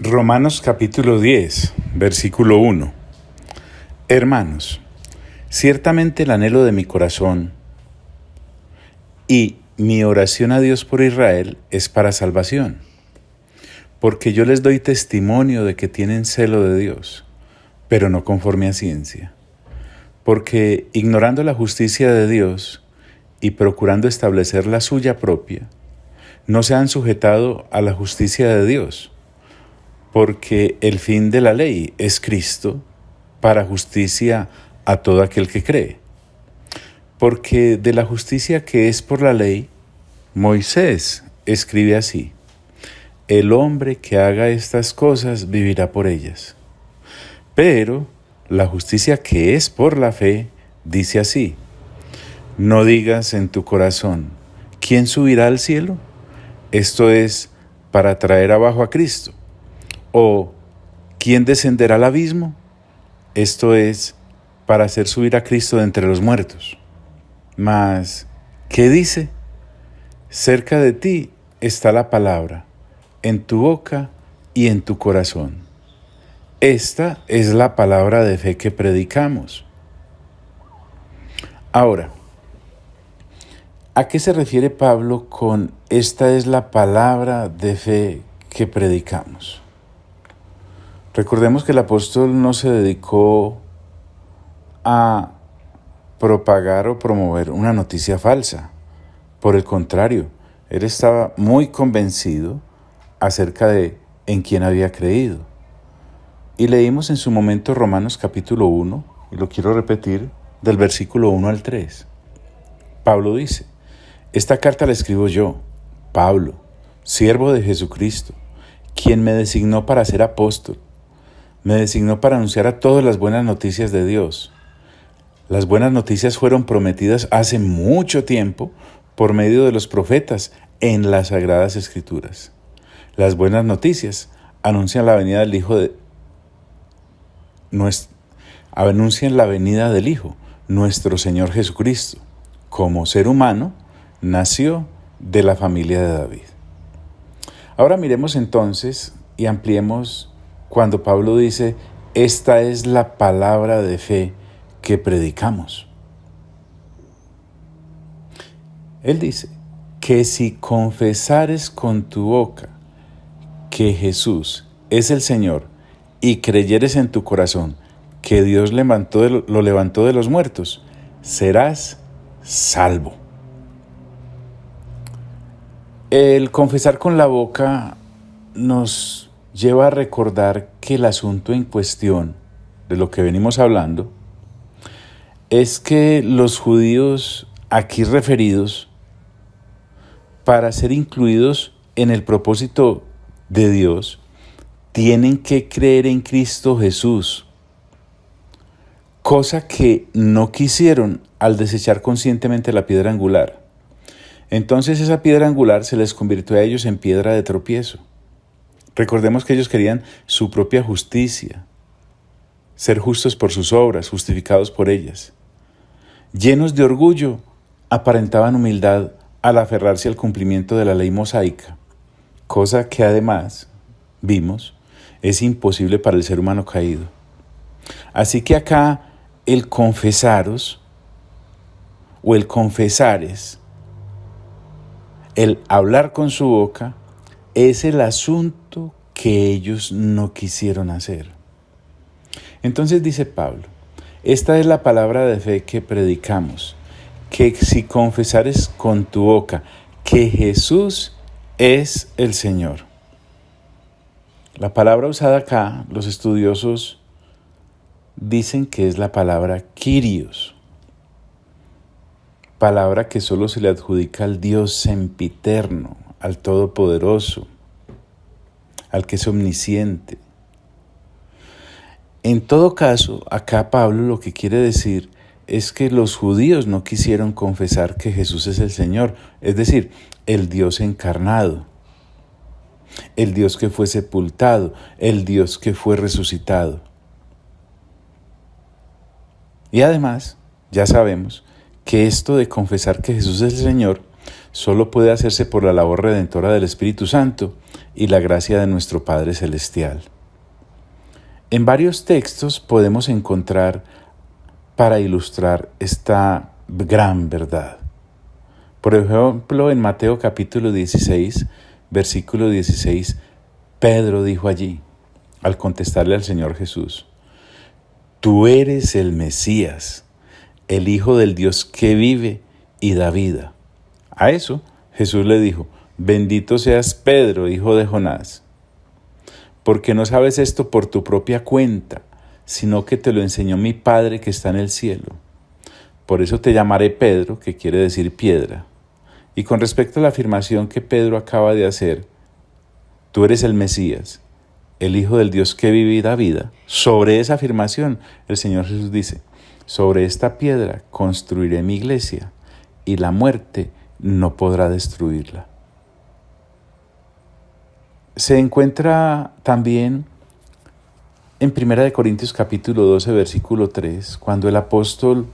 Romanos capítulo 10, versículo 1. Hermanos, ciertamente el anhelo de mi corazón y mi oración a Dios por Israel es para salvación, porque yo les doy testimonio de que tienen celo de Dios, pero no conforme a ciencia, porque ignorando la justicia de Dios y procurando establecer la suya propia, no se han sujetado a la justicia de Dios, porque el fin de la ley es Cristo para justicia a todo aquel que cree. Porque de la justicia que es por la ley, Moisés escribe así: el hombre que haga estas cosas vivirá por ellas. Pero la justicia que es por la fe dice así: no digas en tu corazón, ¿quién subirá al cielo? Esto es para traer abajo a Cristo. ¿O quién descenderá al abismo? Esto es para hacer subir a Cristo de entre los muertos. Mas, ¿qué dice? Cerca de ti está la palabra, en tu boca y en tu corazón. Esta es la palabra de fe que predicamos. Ahora, ¿a qué se refiere Pablo con esta es la palabra de fe que predicamos? Recordemos que el apóstol no se dedicó a propagar o promover una noticia falsa. Por el contrario, él estaba muy convencido acerca de en quién había creído. Y leímos en su momento Romanos capítulo 1, y lo quiero repetir, del versículo 1 al 3. Pablo dice: esta carta la escribo yo, Pablo, siervo de Jesucristo, quien me designó para ser apóstol. Me designó para anunciar a todos las buenas noticias de Dios. Las buenas noticias fueron prometidas hace mucho tiempo por medio de los profetas en las Sagradas Escrituras. Las buenas noticias anuncian la venida del Hijo, nuestro Señor Jesucristo. Como ser humano, nació de la familia de David. Ahora miremos entonces y ampliemos cuando Pablo dice: esta es la palabra de fe que predicamos. Él dice que si confesares con tu boca que Jesús es el Señor y creyeres en tu corazón que Dios lo levantó de los muertos, serás salvo. El confesar con la boca nos lleva a recordar que el asunto en cuestión, de lo que venimos hablando, es que los judíos aquí referidos, para ser incluidos en el propósito de Dios, tienen que creer en Cristo Jesús, cosa que no quisieron al desechar conscientemente la piedra angular. Entonces esa piedra angular se les convirtió a ellos en piedra de tropiezo. Recordemos que ellos querían su propia justicia, ser justos por sus obras, justificados por ellas. Llenos de orgullo, aparentaban humildad al aferrarse al cumplimiento de la ley mosaica, cosa que además, vimos, es imposible para el ser humano caído. Así que acá el confesaros o el confesares, el hablar con su boca, es el asunto que ellos no quisieron hacer. Entonces dice Pablo: esta es la palabra de fe que predicamos, que si confesares con tu boca que Jesús es el Señor. La palabra usada acá, los estudiosos dicen que es la palabra Kyrios, palabra que solo se le adjudica al Dios sempiterno, al Todopoderoso, al que es omnisciente. En todo caso, acá Pablo lo que quiere decir es que los judíos no quisieron confesar que Jesús es el Señor, es decir, el Dios encarnado, el Dios que fue sepultado, el Dios que fue resucitado. Y además, ya sabemos que esto de confesar que Jesús es el Señor solo puede hacerse por la labor redentora del Espíritu Santo y la gracia de nuestro Padre Celestial. En varios textos podemos encontrar para ilustrar esta gran verdad. Por ejemplo, en Mateo capítulo 16, versículo 16, Pedro dijo allí, al contestarle al Señor Jesús, «Tú eres el Mesías, el Hijo del Dios que vive y da vida». A eso Jesús le dijo, «Bendito seas Pedro, hijo de Jonás, porque no sabes esto por tu propia cuenta, sino que te lo enseñó mi Padre que está en el cielo. Por eso te llamaré Pedro, que quiere decir piedra». Y con respecto a la afirmación que Pedro acaba de hacer, tú eres el Mesías, el Hijo del Dios que vive y da vida, sobre esa afirmación el Señor Jesús dice, sobre esta piedra construiré mi iglesia y la muerte no podrá destruirla. Se encuentra también en 1 Corintios capítulo 12, versículo 3, cuando el apóstol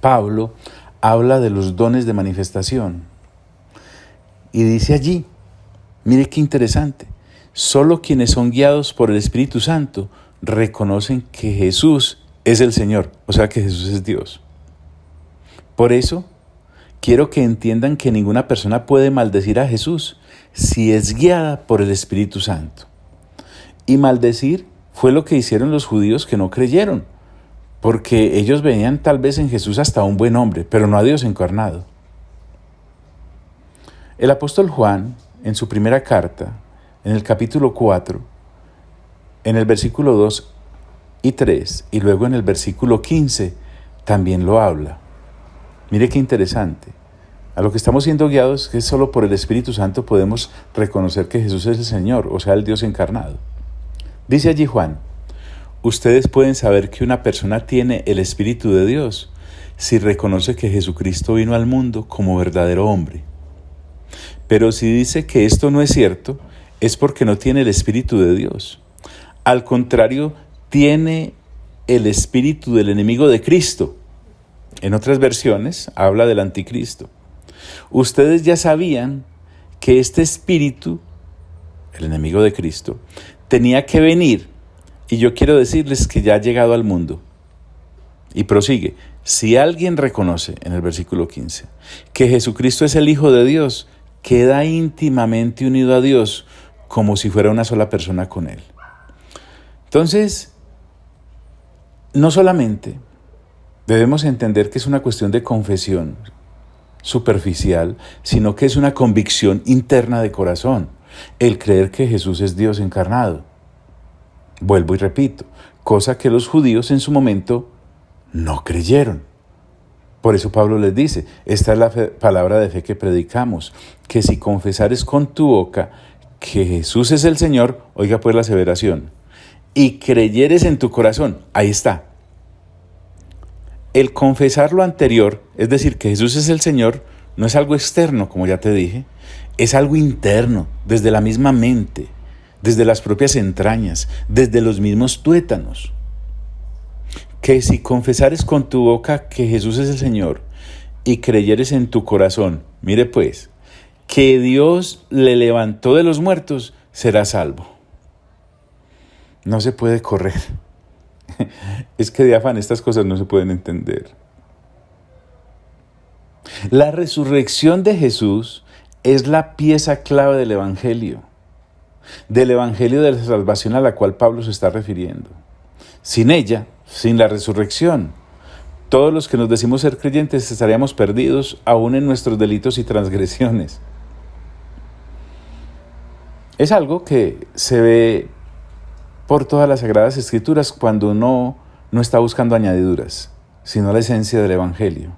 Pablo habla de los dones de manifestación. Y dice allí, mire qué interesante, solo quienes son guiados por el Espíritu Santo reconocen que Jesús es el Señor, o sea que Jesús es Dios. Por eso, quiero que entiendan que ninguna persona puede maldecir a Jesús si es guiada por el Espíritu Santo. Y maldecir fue lo que hicieron los judíos que no creyeron, porque ellos veían tal vez en Jesús hasta un buen hombre, pero no a Dios encarnado. El apóstol Juan, en su primera carta, en el capítulo 4, en el versículo 2 y 3, y luego en el versículo 15, también lo habla. Mire qué interesante. A lo que estamos siendo guiados es que solo por el Espíritu Santo podemos reconocer que Jesús es el Señor, o sea, el Dios encarnado. Dice allí Juan, ustedes pueden saber que una persona tiene el Espíritu de Dios si reconoce que Jesucristo vino al mundo como verdadero hombre. Pero si dice que esto no es cierto, es porque no tiene el Espíritu de Dios. Al contrario, tiene el espíritu del enemigo de Cristo. En otras versiones habla del anticristo. Ustedes ya sabían que este espíritu, el enemigo de Cristo, tenía que venir, y yo quiero decirles que ya ha llegado al mundo. Y prosigue, si alguien reconoce, en el versículo 15, que Jesucristo es el Hijo de Dios, queda íntimamente unido a Dios como si fuera una sola persona con Él. Entonces, no solamente debemos entender que es una cuestión de confesión superficial, sino que es una convicción interna de corazón, el creer que Jesús es Dios encarnado. Vuelvo y repito, cosa que los judíos en su momento no creyeron. Por eso Pablo les dice, esta es la palabra de fe que predicamos, que si confesares con tu boca que Jesús es el Señor, oiga pues la aseveración, y creyeres en tu corazón, ahí está. El confesar lo anterior, es decir, que Jesús es el Señor, no es algo externo, como ya te dije, es algo interno, desde la misma mente, desde las propias entrañas, desde los mismos tuétanos. Que si confesares con tu boca que Jesús es el Señor y creyeres en tu corazón, mire pues, que Dios le levantó de los muertos, serás salvo. No se puede correr. Es que de afán estas cosas no se pueden entender. La resurrección de Jesús es la pieza clave del Evangelio de la salvación a la cual Pablo se está refiriendo. Sin ella, sin la resurrección, todos los que nos decimos ser creyentes estaríamos perdidos aún en nuestros delitos y transgresiones. Es algo que se ve por todas las Sagradas Escrituras cuando uno no está buscando añadiduras, sino la esencia del Evangelio.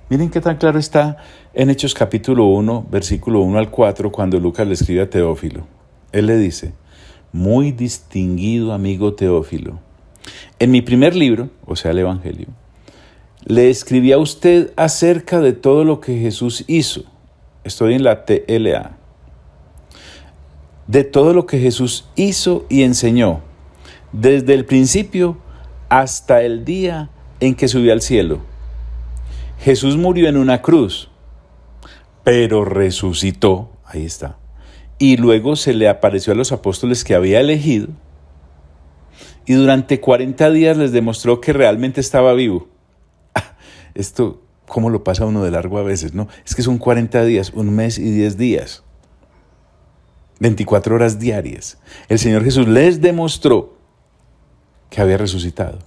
Miren qué tan claro está en Hechos capítulo 1, versículo 1 al 4, cuando Lucas le escribe a Teófilo. Él le dice, muy distinguido amigo Teófilo, en mi primer libro, o sea el Evangelio, le escribí a usted acerca de todo lo que Jesús hizo. Estoy en la TLA. De todo lo que Jesús hizo y enseñó, desde el principio hasta el día en que subió al cielo. Jesús murió en una cruz. pero resucitó, ahí está. Y luego se le apareció a los apóstoles que había elegido, y durante 40 días les demostró que realmente estaba vivo. Esto, ¿cómo lo pasa uno de largo a veces, no? Es que son 40 días, un mes y 10 días. 24 horas diarias. El Señor Jesús les demostró que había resucitado.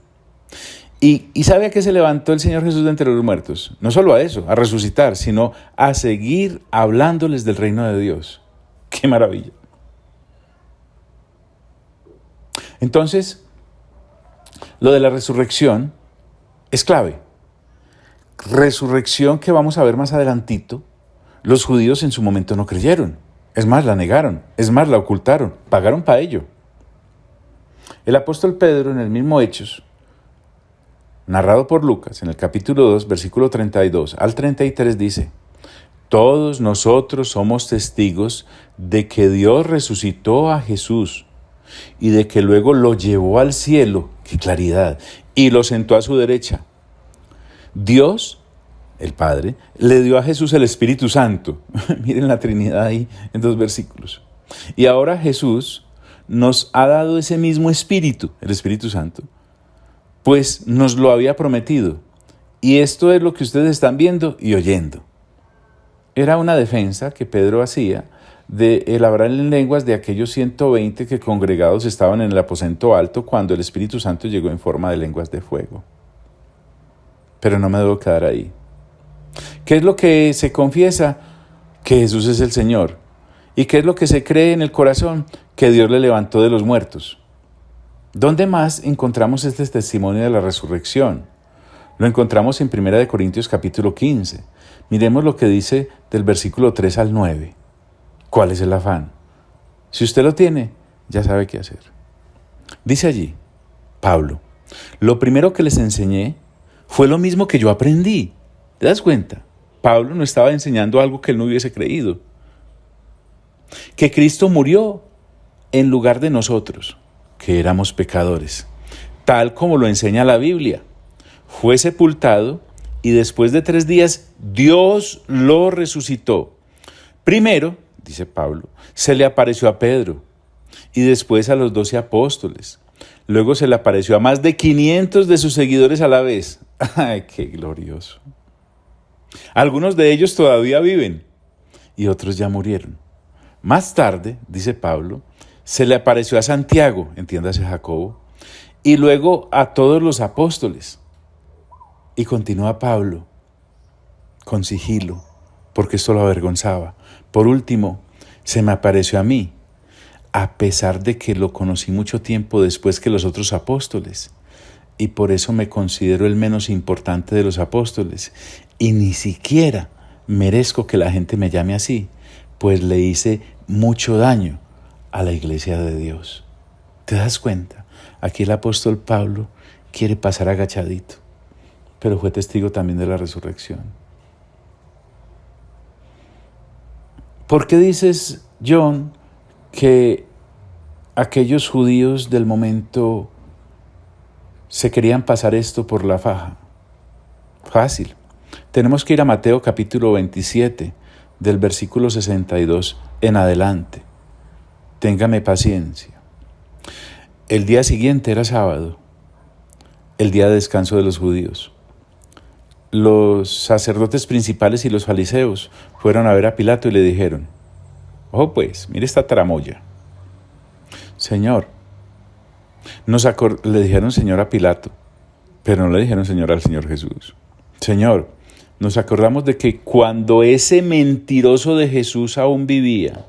¿Y sabe a qué se levantó el Señor Jesús de entre los muertos? No solo a eso, a resucitar, sino a seguir hablándoles del reino de Dios. ¡Qué maravilla! Entonces, lo de la resurrección es clave. Resurrección que vamos a ver más adelantito. Los judíos en su momento no creyeron. Es más, la negaron. Es más, la ocultaron. Pagaron para ello. El apóstol Pedro, en el mismo Hechos, narrado por Lucas, en el capítulo 2, versículo 32 al 33, dice: todos nosotros somos testigos de que Dios resucitó a Jesús y de que luego lo llevó al cielo, qué claridad, y lo sentó a su derecha. Dios, el Padre, le dio a Jesús el Espíritu Santo. Miren la Trinidad ahí en 2 versículos. Y ahora Jesús nos ha dado ese mismo Espíritu, el Espíritu Santo, pues nos lo había prometido. Y esto es lo que ustedes están viendo y oyendo. Era una defensa que Pedro hacía de el hablar en lenguas de aquellos 120 que congregados estaban en el aposento alto cuando el Espíritu Santo llegó en forma de lenguas de fuego. Pero no me debo quedar ahí. ¿Qué es lo que se confiesa? Que Jesús es el Señor. ¿Y qué es lo que se cree en el corazón? Que Dios le levantó de los muertos. ¿Dónde más encontramos este testimonio de la resurrección? Lo encontramos en 1 Corintios capítulo 15. Miremos lo que dice del versículo 3 al 9. ¿Cuál es el afán? Si usted lo tiene, ya sabe qué hacer. Dice allí, Pablo: lo primero que les enseñé fue lo mismo que yo aprendí. ¿Te das cuenta? Pablo no estaba enseñando algo que él no hubiese creído. Que Cristo murió en lugar de nosotros, que éramos pecadores, tal como lo enseña la Biblia. Fue sepultado y después de 3 días Dios lo resucitó. Primero, dice Pablo, se le apareció a Pedro y después a los 12 apóstoles. Luego se le apareció a más de 500 de sus seguidores a la vez. ¡Ay, qué glorioso! Algunos de ellos todavía viven y otros ya murieron. Más tarde, dice Pablo, se le apareció a Santiago, entiéndase Jacobo, y luego a todos los apóstoles. Y continúa Pablo con sigilo, porque esto lo avergonzaba. Por último, se me apareció a mí, a pesar de que lo conocí mucho tiempo después que los otros apóstoles. Y por eso me considero el menos importante de los apóstoles. Y ni siquiera merezco que la gente me llame así, pues le hice mucho daño a la iglesia de Dios. ¿Te das cuenta? Aquí el apóstol Pablo quiere pasar agachadito, pero fue testigo también de la resurrección. ¿Por qué dices, John, que aquellos judíos del momento se querían pasar esto por la faja? Fácil. Tenemos que ir a Mateo capítulo 27, del versículo 62 en adelante. Téngame paciencia. El día siguiente era sábado, el día de descanso de los judíos. Los sacerdotes principales y los fariseos fueron a ver a Pilato y le dijeron: oh pues, mire esta tramoya. Señor, le dijeron Señor a Pilato, pero no le dijeron Señor al Señor Jesús. Señor, nos acordamos de que cuando ese mentiroso de Jesús aún vivía,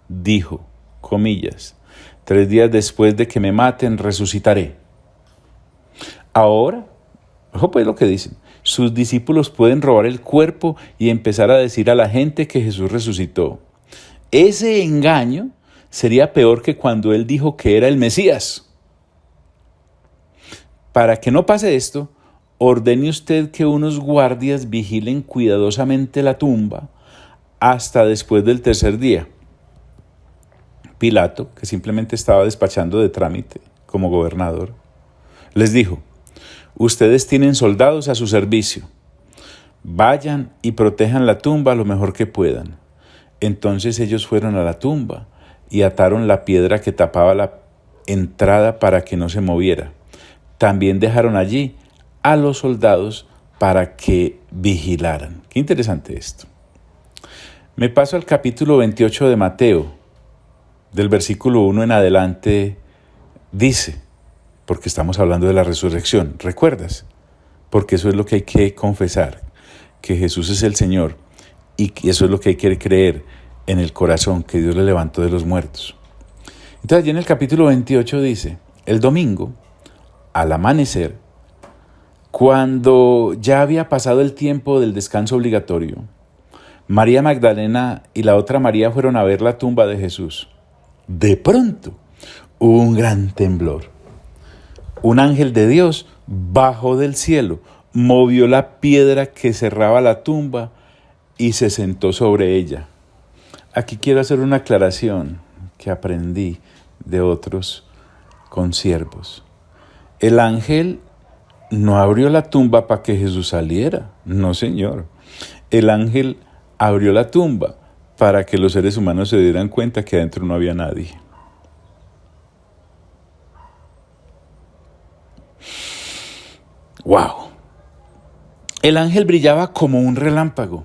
dijo, comillas, 3 días después de que me maten, resucitaré. Ahora, ojo pues lo que dicen, sus discípulos pueden robar el cuerpo y empezar a decir a la gente que Jesús resucitó. Ese engaño sería peor que cuando él dijo que era el Mesías. Para que no pase esto, ordene usted que unos guardias vigilen cuidadosamente la tumba hasta después del 3er día. Pilato, que simplemente estaba despachando de trámite como gobernador, les dijo: ustedes tienen soldados a su servicio. vayan y protejan la tumba lo mejor que puedan. Entonces ellos fueron a la tumba y ataron la piedra que tapaba la entrada para que no se moviera. También dejaron allí a los soldados para que vigilaran. Qué interesante esto. Me paso al capítulo 28 de Mateo, del versículo 1 en adelante, dice, porque estamos hablando de la resurrección, ¿recuerdas? Porque eso es lo que hay que confesar, que Jesús es el Señor, y eso es lo que hay que creer en el corazón, que Dios le levantó de los muertos. Entonces allí en el capítulo 28 dice, el domingo, al amanecer, cuando ya había pasado el tiempo del descanso obligatorio, María Magdalena y la otra María fueron a ver la tumba de Jesús. De pronto, hubo un gran temblor. Un ángel de Dios bajó del cielo, movió la piedra que cerraba la tumba y se sentó sobre ella. Aquí quiero hacer una aclaración que aprendí de otros consiervos. El ángel no abrió la tumba para que Jesús saliera. No, señor. El ángel abrió la tumba para que los seres humanos se dieran cuenta que adentro no había nadie. ¡Wow! El ángel brillaba como un relámpago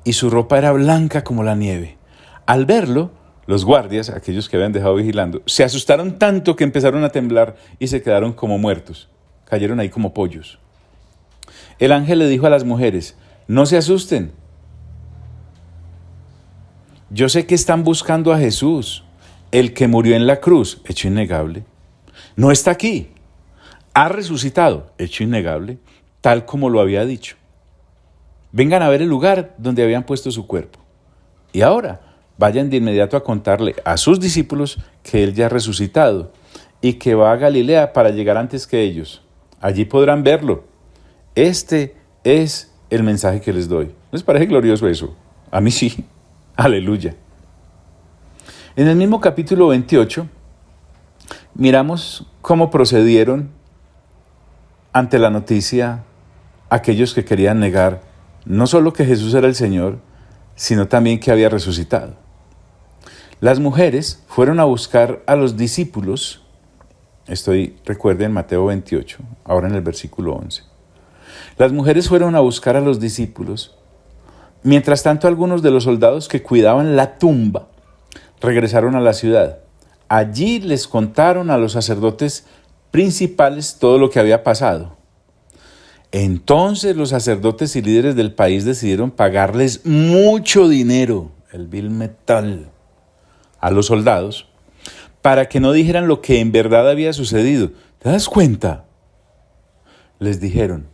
y su ropa era blanca como la nieve. Al verlo, los guardias, aquellos que habían dejado vigilando, se asustaron tanto que empezaron a temblar y se quedaron como muertos. Cayeron ahí como pollos. El ángel le dijo a las mujeres, no se asusten. Yo sé que están buscando a Jesús, el que murió en la cruz, hecho innegable. No está aquí. Ha resucitado, hecho innegable, tal como lo había dicho. Vengan a ver el lugar donde habían puesto su cuerpo. Y ahora, vayan de inmediato a contarle a sus discípulos que Él ya ha resucitado y que va a Galilea para llegar antes que ellos. Allí podrán verlo. Este es el mensaje que les doy. ¿No les parece glorioso eso? A mí sí. Aleluya. En el mismo capítulo 28, miramos cómo procedieron ante la noticia aquellos que querían negar no solo que Jesús era el Señor, sino también que había resucitado. Las mujeres fueron a buscar a los discípulos, recuerden Mateo 28, ahora en el versículo 11. Las mujeres fueron a buscar a los discípulos. Mientras tanto, algunos de los soldados que cuidaban la tumba regresaron a la ciudad. Allí les contaron a los sacerdotes principales todo lo que había pasado. Entonces los sacerdotes y líderes del país decidieron pagarles mucho dinero, el vil metal, a los soldados, para que no dijeran lo que en verdad había sucedido. ¿Te das cuenta? Les dijeron,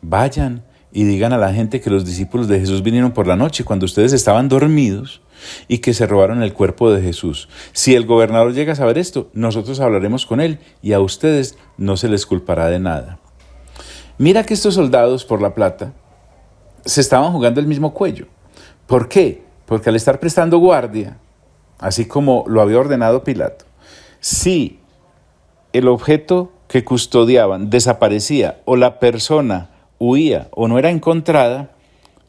vayan y digan a la gente que los discípulos de Jesús vinieron por la noche cuando ustedes estaban dormidos y que se robaron el cuerpo de Jesús. Si el gobernador llega a saber esto, nosotros hablaremos con él y a ustedes no se les culpará de nada. Mira que estos soldados por la plata se estaban jugando el mismo cuello. ¿Por qué? Porque al estar prestando guardia, así como lo había ordenado Pilato, si el objeto que custodiaban desaparecía o la persona huía o no era encontrada,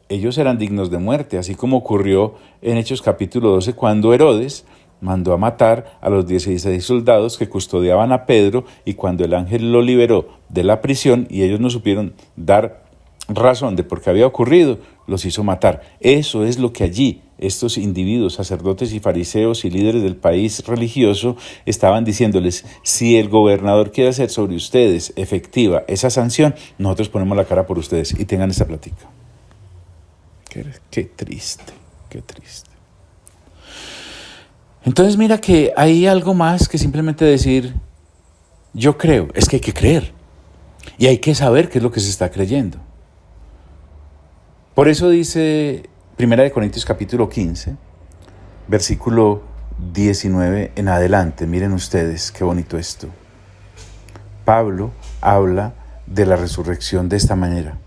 ellos eran dignos de muerte, así como ocurrió en Hechos capítulo 12 cuando Herodes mandó a matar a los 16 soldados que custodiaban a Pedro y cuando el ángel lo liberó de la prisión y ellos no supieron dar razón de por qué había ocurrido, los hizo matar. Eso es lo que allí estos individuos, sacerdotes y fariseos y líderes del país religioso estaban diciéndoles, si el gobernador quiere hacer sobre ustedes efectiva esa sanción, nosotros ponemos la cara por ustedes y tengan esta plática. Qué triste, qué triste. Entonces mira que hay algo más que simplemente decir, yo creo, es que hay que creer y hay que saber qué es lo que se está creyendo. Por eso dice 1 Corintios capítulo 15, versículo 19 en adelante, miren ustedes qué bonito esto. Pablo habla de la resurrección de esta manera.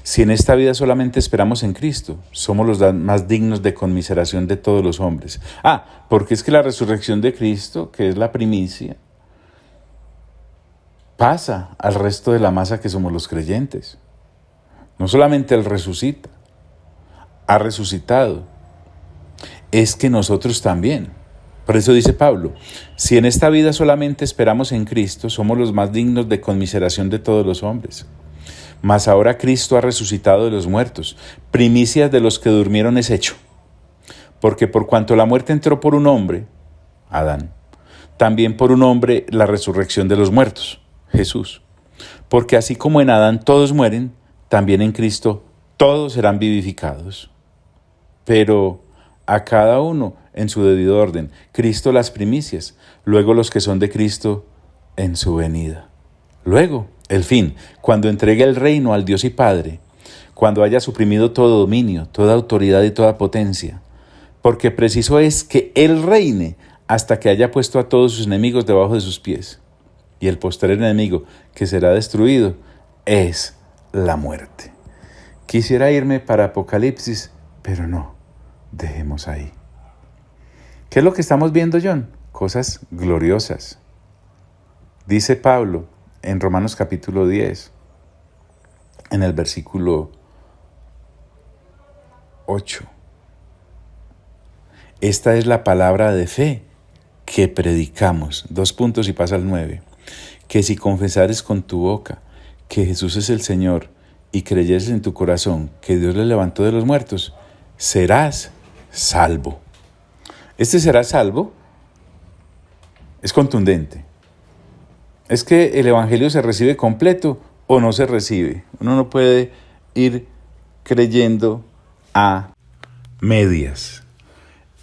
Si en esta vida solamente esperamos en Cristo, somos los más dignos de conmiseración de todos los hombres. Porque es que la resurrección de Cristo, que es la primicia, pasa al resto de la masa que somos los creyentes. No solamente Él resucita, ha resucitado, es que nosotros también. Por eso dice Pablo, si en esta vida solamente esperamos en Cristo, somos los más dignos de conmiseración de todos los hombres. Mas ahora Cristo ha resucitado de los muertos, primicias de los que durmieron es hecho. Porque por cuanto la muerte entró por un hombre, Adán, también por un hombre la resurrección de los muertos, Jesús. Porque así como en Adán todos mueren, también en Cristo todos serán vivificados. Pero a cada uno en su debido orden, Cristo las primicias, luego los que son de Cristo en su venida. Luego, el fin, cuando entregue el reino al Dios y Padre, cuando haya suprimido todo dominio, toda autoridad y toda potencia, porque preciso es que Él reine hasta que haya puesto a todos sus enemigos debajo de sus pies. Y el postrer enemigo que será destruido es la muerte. Quisiera irme para Apocalipsis, pero no, dejemos ahí. ¿Qué es lo que estamos viendo, John? Cosas gloriosas. Dice Pablo en Romanos capítulo 10, en el versículo 8. Esta es la palabra de fe que predicamos. 2 puntos y pasa al 9. Que si confesares con tu boca que Jesús es el Señor y creyeres en tu corazón que Dios le levantó de los muertos, serás salvo. Este será salvo es contundente. Es que el evangelio se recibe completo o no se recibe. Uno no puede ir creyendo a medias.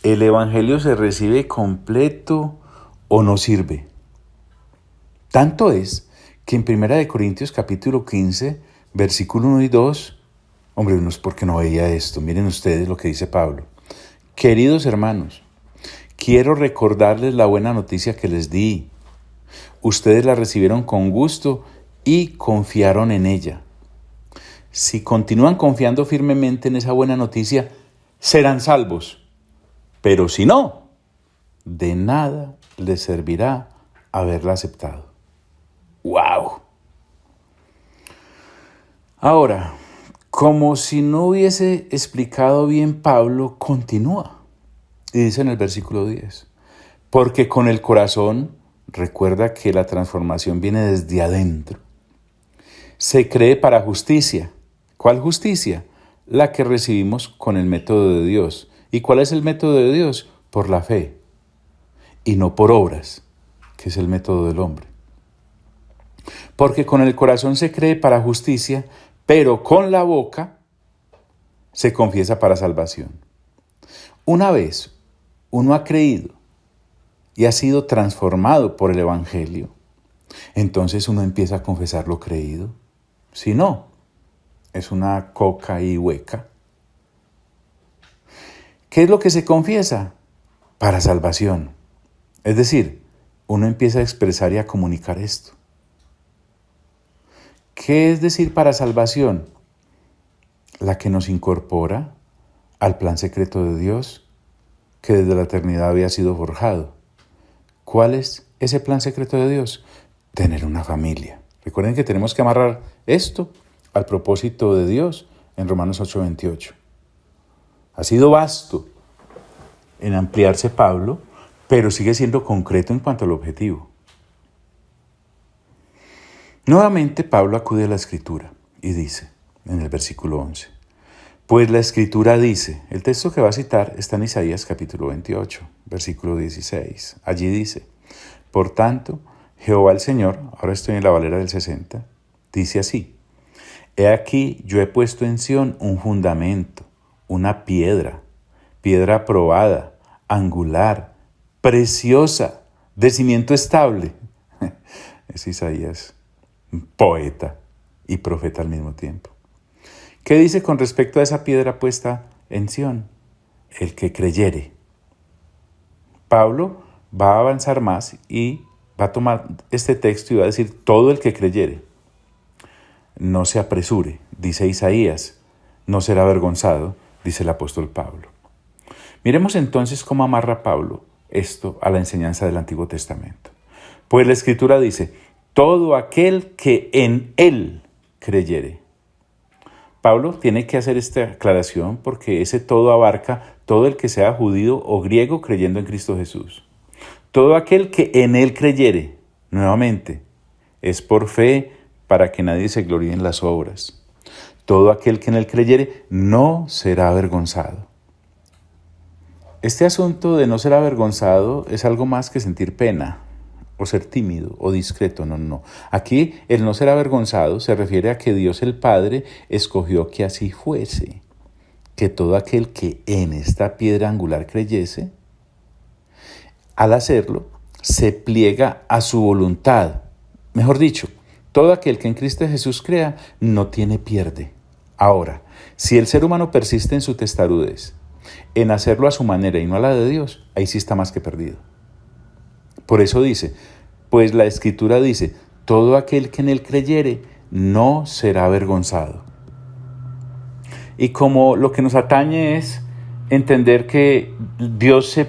El evangelio se recibe completo o no sirve. Tanto es que en 1 Corintios capítulo 15, versículo 1 y 2, hombre, uno es porque no veía esto. Miren ustedes lo que dice Pablo. Queridos hermanos, quiero recordarles la buena noticia que les di. Ustedes la recibieron con gusto y confiaron en ella. Si continúan confiando firmemente en esa buena noticia, serán salvos. Pero si no, de nada les servirá haberla aceptado. ¡Wow! Ahora, como si no hubiese explicado bien Pablo, continúa. Y dice en el versículo 10, porque con el corazón, recuerda que la transformación viene desde adentro. Se cree para justicia. ¿Cuál justicia? La que recibimos con el método de Dios. ¿Y cuál es el método de Dios? Por la fe. Y no por obras, que es el método del hombre. Porque con el corazón se cree para justicia, pero con la boca se confiesa para salvación. Una vez uno ha creído y ha sido transformado por el evangelio, entonces uno empieza a confesar lo creído. Si no, es una coca y hueca. ¿Qué es lo que se confiesa? Para salvación. Es decir, uno empieza a expresar y a comunicar esto. ¿Qué es decir para salvación? La que nos incorpora al plan secreto de Dios, que desde la eternidad había sido forjado. ¿Cuál es ese plan secreto de Dios? Tener una familia. Recuerden que tenemos que amarrar esto al propósito de Dios en Romanos 8:28. Ha sido vasto en ampliarse Pablo, pero sigue siendo concreto en cuanto al objetivo. Nuevamente Pablo acude a la Escritura y dice en el versículo 11, pues la Escritura dice, el texto que va a citar está en Isaías capítulo 28, versículo 16. Allí dice, por tanto, Jehová el Señor, ahora estoy en la Valera del 60, dice así, he aquí yo he puesto en Sión un fundamento, una piedra probada, angular, preciosa, de cimiento estable. Es Isaías, poeta y profeta al mismo tiempo. ¿Qué dice con respecto a esa piedra puesta en Sión? El que creyere. Pablo va a avanzar más y va a tomar este texto y va a decir todo el que creyere. No se apresure, dice Isaías, no será avergonzado, dice el apóstol Pablo. Miremos entonces cómo amarra Pablo esto a la enseñanza del Antiguo Testamento. Pues la Escritura dice, todo aquel que en Él creyere. Pablo tiene que hacer esta aclaración porque ese todo abarca todo el que sea judío o griego creyendo en Cristo Jesús. Todo aquel que en Él creyere, nuevamente, es por fe para que nadie se gloríe en las obras. Todo aquel que en Él creyere no será avergonzado. Este asunto de no ser avergonzado es algo más que sentir pena, o ser tímido, o discreto, no. Aquí el no ser avergonzado se refiere a que Dios el Padre escogió que así fuese, que todo aquel que en esta piedra angular creyese, al hacerlo, se pliega a su voluntad. Mejor dicho, todo aquel que en Cristo Jesús crea, no tiene pierde. Ahora, si el ser humano persiste en su testarudez, en hacerlo a su manera y no a la de Dios, ahí sí está más que perdido. Por eso dice, pues la Escritura dice, todo aquel que en Él creyere no será avergonzado. Y como lo que nos atañe es entender que Dios se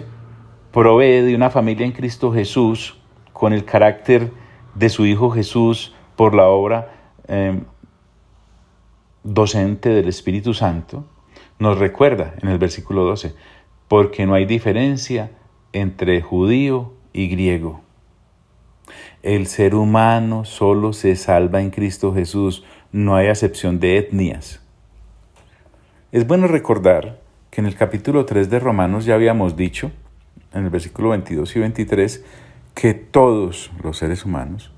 provee de una familia en Cristo Jesús con el carácter de su Hijo Jesús por la obra docente del Espíritu Santo, nos recuerda en el versículo 12, porque no hay diferencia entre judío y griego. El ser humano solo se salva en Cristo Jesús, no hay acepción de etnias. Es bueno recordar que en el capítulo 3 de Romanos ya habíamos dicho, en el versículo 22 y 23, que todos los seres humanos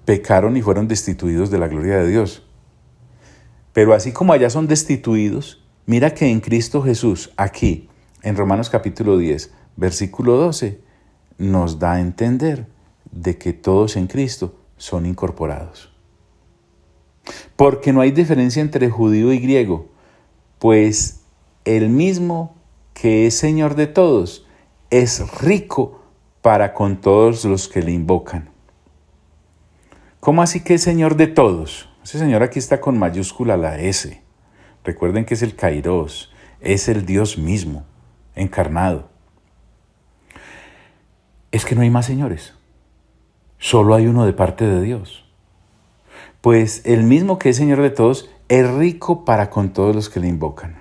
pecaron y fueron destituidos de la gloria de Dios. Pero así como allá son destituidos, mira que en Cristo Jesús, aquí, en Romanos capítulo 10, versículo 12, nos da a entender de que todos en Cristo son incorporados. Porque no hay diferencia entre judío y griego, pues el mismo que es Señor de todos es rico para con todos los que le invocan. ¿Cómo así que es Señor de todos? Ese Señor aquí está con mayúscula la S. Recuerden que es el Kairos, es el Dios mismo, encarnado. Es que no hay más señores, solo hay uno de parte de Dios. Pues el mismo que es Señor de todos es rico para con todos los que le invocan.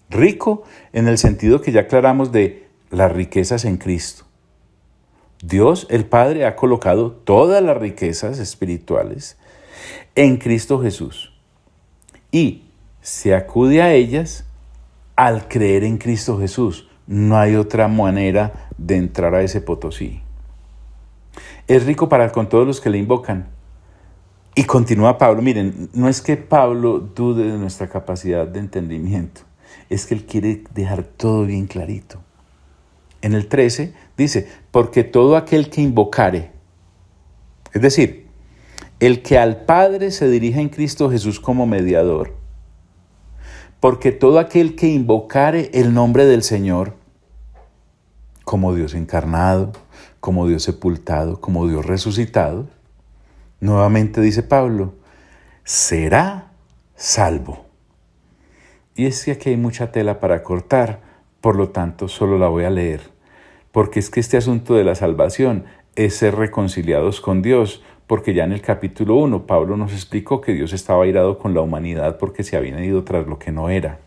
Rico en el sentido que ya aclaramos de las riquezas en Cristo. Dios, el Padre, ha colocado todas las riquezas espirituales en Cristo Jesús. Y se acude a ellas al creer en Cristo Jesús. No hay otra manera de entrar a ese potosí. Es rico para con todos los que le invocan. Y continúa Pablo. Miren, no es que Pablo dude de nuestra capacidad de entendimiento. Es que él quiere dejar todo bien clarito. En el 13 dice, porque todo aquel que invocare, es decir, el que al Padre se dirige en Cristo Jesús como mediador, porque todo aquel que invocare el nombre del Señor, como Dios encarnado, como Dios sepultado, como Dios resucitado, nuevamente dice Pablo, será salvo. Y es que aquí hay mucha tela para cortar, por lo tanto solo la voy a leer, porque es que este asunto de la salvación es ser reconciliados con Dios, porque ya en el capítulo 1 Pablo nos explicó que Dios estaba airado con la humanidad porque se habían ido tras lo que no era.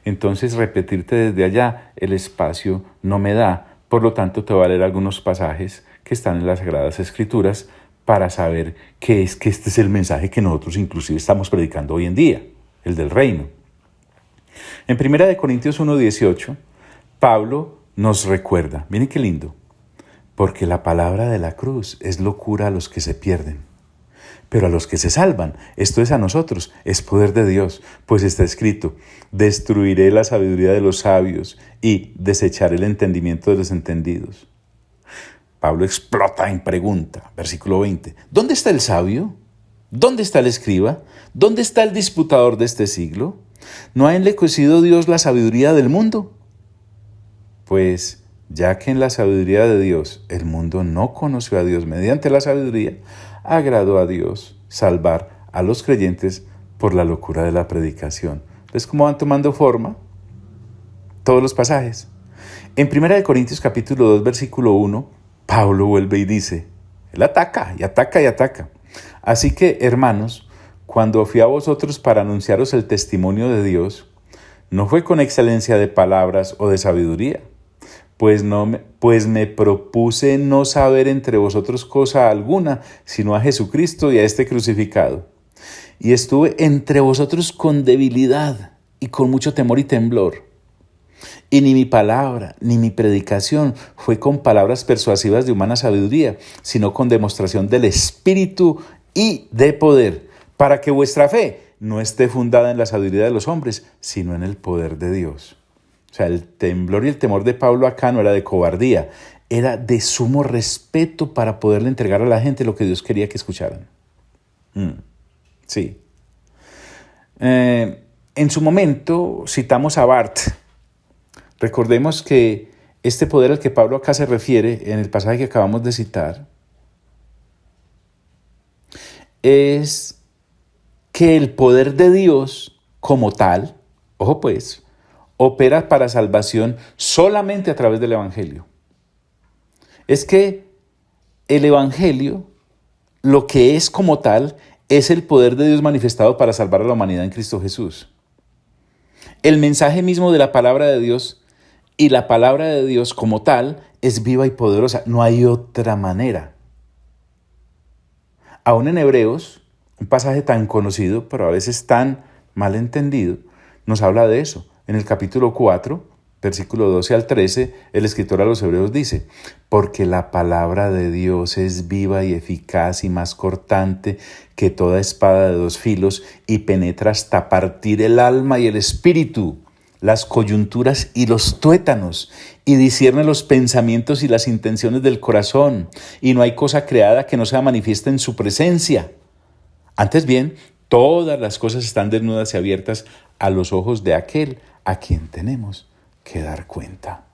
Entonces repetirte desde allá el espacio no me da, por lo tanto te voy a leer algunos pasajes que están en las Sagradas Escrituras para saber que este es el mensaje que nosotros inclusive estamos predicando hoy en día, el del reino. En 1 Corintios 1:18, Pablo nos recuerda, miren qué lindo, porque la palabra de la cruz es locura a los que se pierden, pero a los que se salvan, esto es a nosotros, es poder de Dios, pues está escrito, destruiré la sabiduría de los sabios y desecharé el entendimiento de los entendidos. Pablo explota en pregunta, versículo 20, ¿dónde está el sabio? ¿Dónde está el escriba? ¿Dónde está el disputador de este siglo? ¿No ha enlequecido Dios la sabiduría del mundo? Pues ya que en la sabiduría de Dios el mundo no conoció a Dios mediante la sabiduría, agradó a Dios salvar a los creyentes por la locura de la predicación. ¿Ves cómo van tomando forma todos los pasajes? En 1 Corintios capítulo 2, versículo 1, Pablo vuelve y dice, él ataca y ataca y ataca. Así que, hermanos, cuando fui a vosotros para anunciaros el testimonio de Dios, no fue con excelencia de palabras o de sabiduría, pues me propuse no saber entre vosotros cosa alguna, sino a Jesucristo y a este crucificado. Y estuve entre vosotros con debilidad y con mucho temor y temblor. Y ni mi palabra, ni mi predicación fue con palabras persuasivas de humana sabiduría, sino con demostración del Espíritu y de poder, para que vuestra fe no esté fundada en la sabiduría de los hombres, sino en el poder de Dios. O sea, el temblor y el temor de Pablo acá no era de cobardía, era de sumo respeto para poderle entregar a la gente lo que Dios quería que escucharan. Sí. En su momento citamos a Barth. Recordemos que este poder al que Pablo acá se refiere en el pasaje que acabamos de citar es que el poder de Dios como tal, ojo pues, opera para salvación solamente a través del Evangelio. Es que el Evangelio, lo que es como tal, es el poder de Dios manifestado para salvar a la humanidad en Cristo Jesús. El mensaje mismo de la palabra de Dios y la palabra de Dios como tal es viva y poderosa. No hay otra manera. Aún en Hebreos, un pasaje tan conocido, pero a veces tan mal entendido, nos habla de eso. En el capítulo 4, versículo 12 al 13, el escritor a los Hebreos dice: porque la palabra de Dios es viva y eficaz y más cortante que toda espada de dos filos y penetra hasta partir el alma y el espíritu, las coyunturas y los tuétanos, y discierne los pensamientos y las intenciones del corazón, y no hay cosa creada que no sea manifiesta en su presencia. Antes bien, todas las cosas están desnudas y abiertas a los ojos de aquel a quien tenemos que dar cuenta.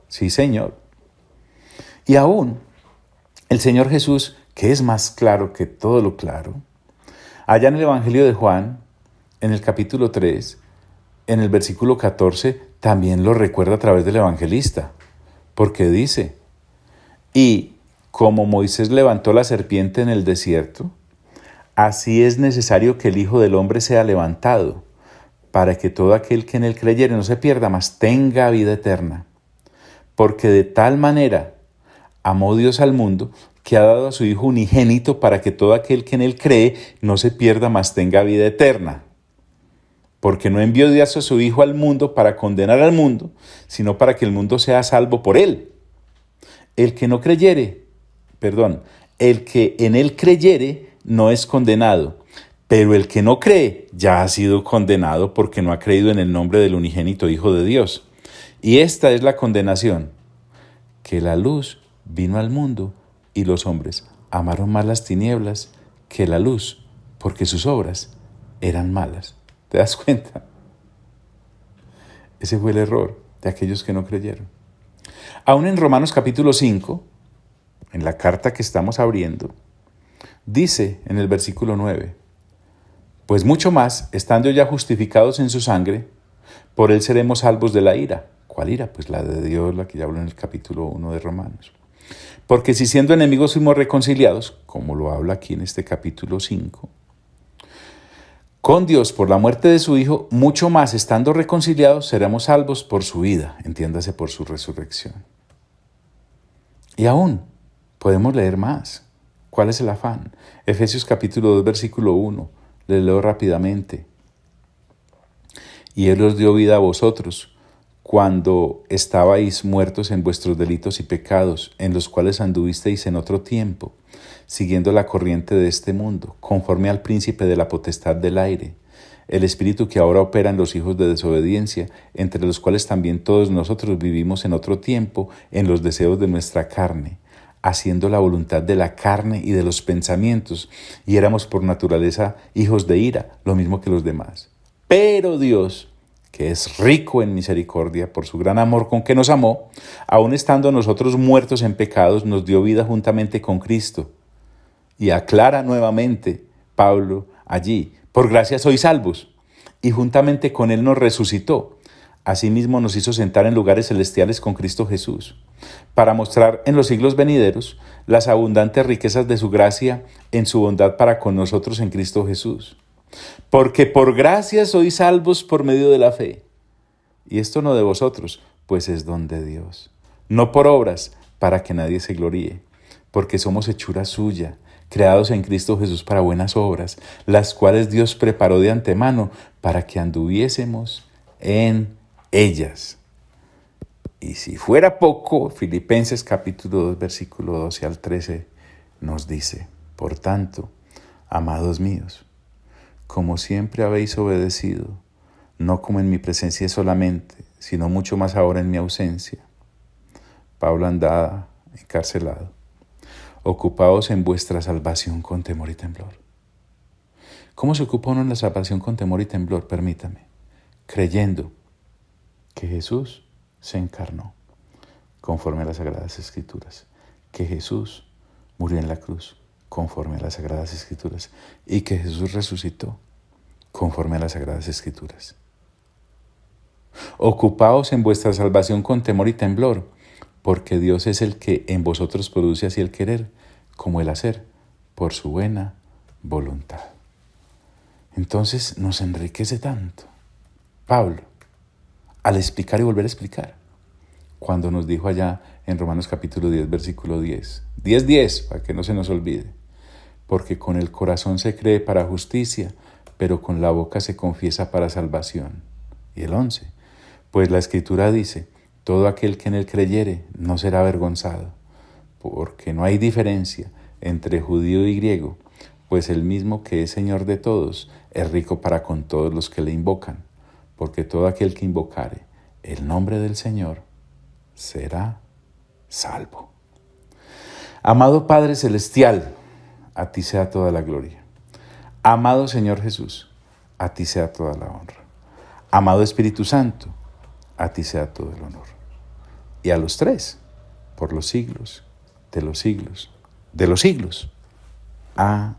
Sí, Señor. Y aún el Señor Jesús, que es más claro que todo lo claro, allá en el Evangelio de Juan, en el capítulo 3, en el versículo 14, también lo recuerda a través del evangelista, porque dice: y como Moisés levantó la serpiente en el desierto, así es necesario que el Hijo del Hombre sea levantado, para que todo aquel que en él creyere no se pierda, mas tenga vida eterna. Porque de tal manera amó Dios al mundo, que ha dado a su Hijo unigénito, para que todo aquel que en él cree no se pierda, mas tenga vida eterna. Porque no envió Dios a su Hijo al mundo para condenar al mundo, sino para que el mundo sea salvo por él. El que en él creyere no es condenado, pero el que no cree ya ha sido condenado porque no ha creído en el nombre del unigénito Hijo de Dios. Y esta es la condenación, que la luz vino al mundo y los hombres amaron más las tinieblas que la luz, porque sus obras eran malas. ¿Te das cuenta? Ese fue el error de aquellos que no creyeron. Aún en Romanos capítulo 5, en la carta que estamos abriendo, dice en el versículo 9: pues mucho más, estando ya justificados en su sangre, por él seremos salvos de la ira. ¿Cuál ira? Pues la de Dios, la que ya habló en el capítulo 1 de Romanos. Porque si siendo enemigos fuimos reconciliados, como lo habla aquí en este capítulo 5, con Dios por la muerte de su Hijo, mucho más, estando reconciliados, seremos salvos por su vida, entiéndase, por su resurrección. Y aún podemos leer más. ¿Cuál es el afán? Efesios capítulo 2, versículo 1. Les leo rápidamente. Y Él os dio vida a vosotros, cuando estabais muertos en vuestros delitos y pecados, en los cuales anduvisteis en otro tiempo, siguiendo la corriente de este mundo, conforme al príncipe de la potestad del aire, el espíritu que ahora opera en los hijos de desobediencia, entre los cuales también todos nosotros vivimos en otro tiempo, en los deseos de nuestra carne, haciendo la voluntad de la carne y de los pensamientos, y éramos por naturaleza hijos de ira, lo mismo que los demás. Pero Dios, que es rico en misericordia, por su gran amor con que nos amó, aun estando nosotros muertos en pecados, nos dio vida juntamente con Cristo. Y aclara nuevamente Pablo allí: por gracia sois salvos, y juntamente con Él nos resucitó. Asimismo nos hizo sentar en lugares celestiales con Cristo Jesús, para mostrar en los siglos venideros las abundantes riquezas de su gracia en su bondad para con nosotros en Cristo Jesús. Porque por gracia sois salvos por medio de la fe. Y esto no de vosotros, pues es don de Dios. No por obras, para que nadie se gloríe. Porque somos hechura suya, creados en Cristo Jesús para buenas obras, las cuales Dios preparó de antemano para que anduviésemos en ellas. Y si fuera poco, Filipenses capítulo 2, versículo 12 al 13 nos dice: por tanto, amados míos, como siempre habéis obedecido, no como en mi presencia solamente, sino mucho más ahora en mi ausencia. Pablo andaba encarcelado. Ocupaos en vuestra salvación con temor y temblor. ¿Cómo se ocupa uno en la salvación con temor y temblor? Permítame. Creyendo que Jesús se encarnó, conforme a las Sagradas Escrituras. Que Jesús murió en la cruz, conforme a las Sagradas Escrituras. Y que Jesús resucitó, conforme a las Sagradas Escrituras. Ocupaos en vuestra salvación con temor y temblor, porque Dios es el que en vosotros produce así el querer como el hacer, por su buena voluntad. Entonces nos enriquece tanto Pablo al explicar y volver a explicar, cuando nos dijo allá en Romanos capítulo 10, versículo 10, 10, para que no se nos olvide, porque con el corazón se cree para justicia, pero con la boca se confiesa para salvación. Y el 11, pues la Escritura dice: todo aquel que en él creyere no será avergonzado, porque no hay diferencia entre judío y griego, pues el mismo que es Señor de todos es rico para con todos los que le invocan, porque todo aquel que invocare el nombre del Señor será salvo. Amado Padre Celestial, a ti sea toda la gloria. Amado Señor Jesús, a ti sea toda la honra. Amado Espíritu Santo, a ti sea todo el honor. Y a los tres, por los siglos de los siglos de los siglos. Amén.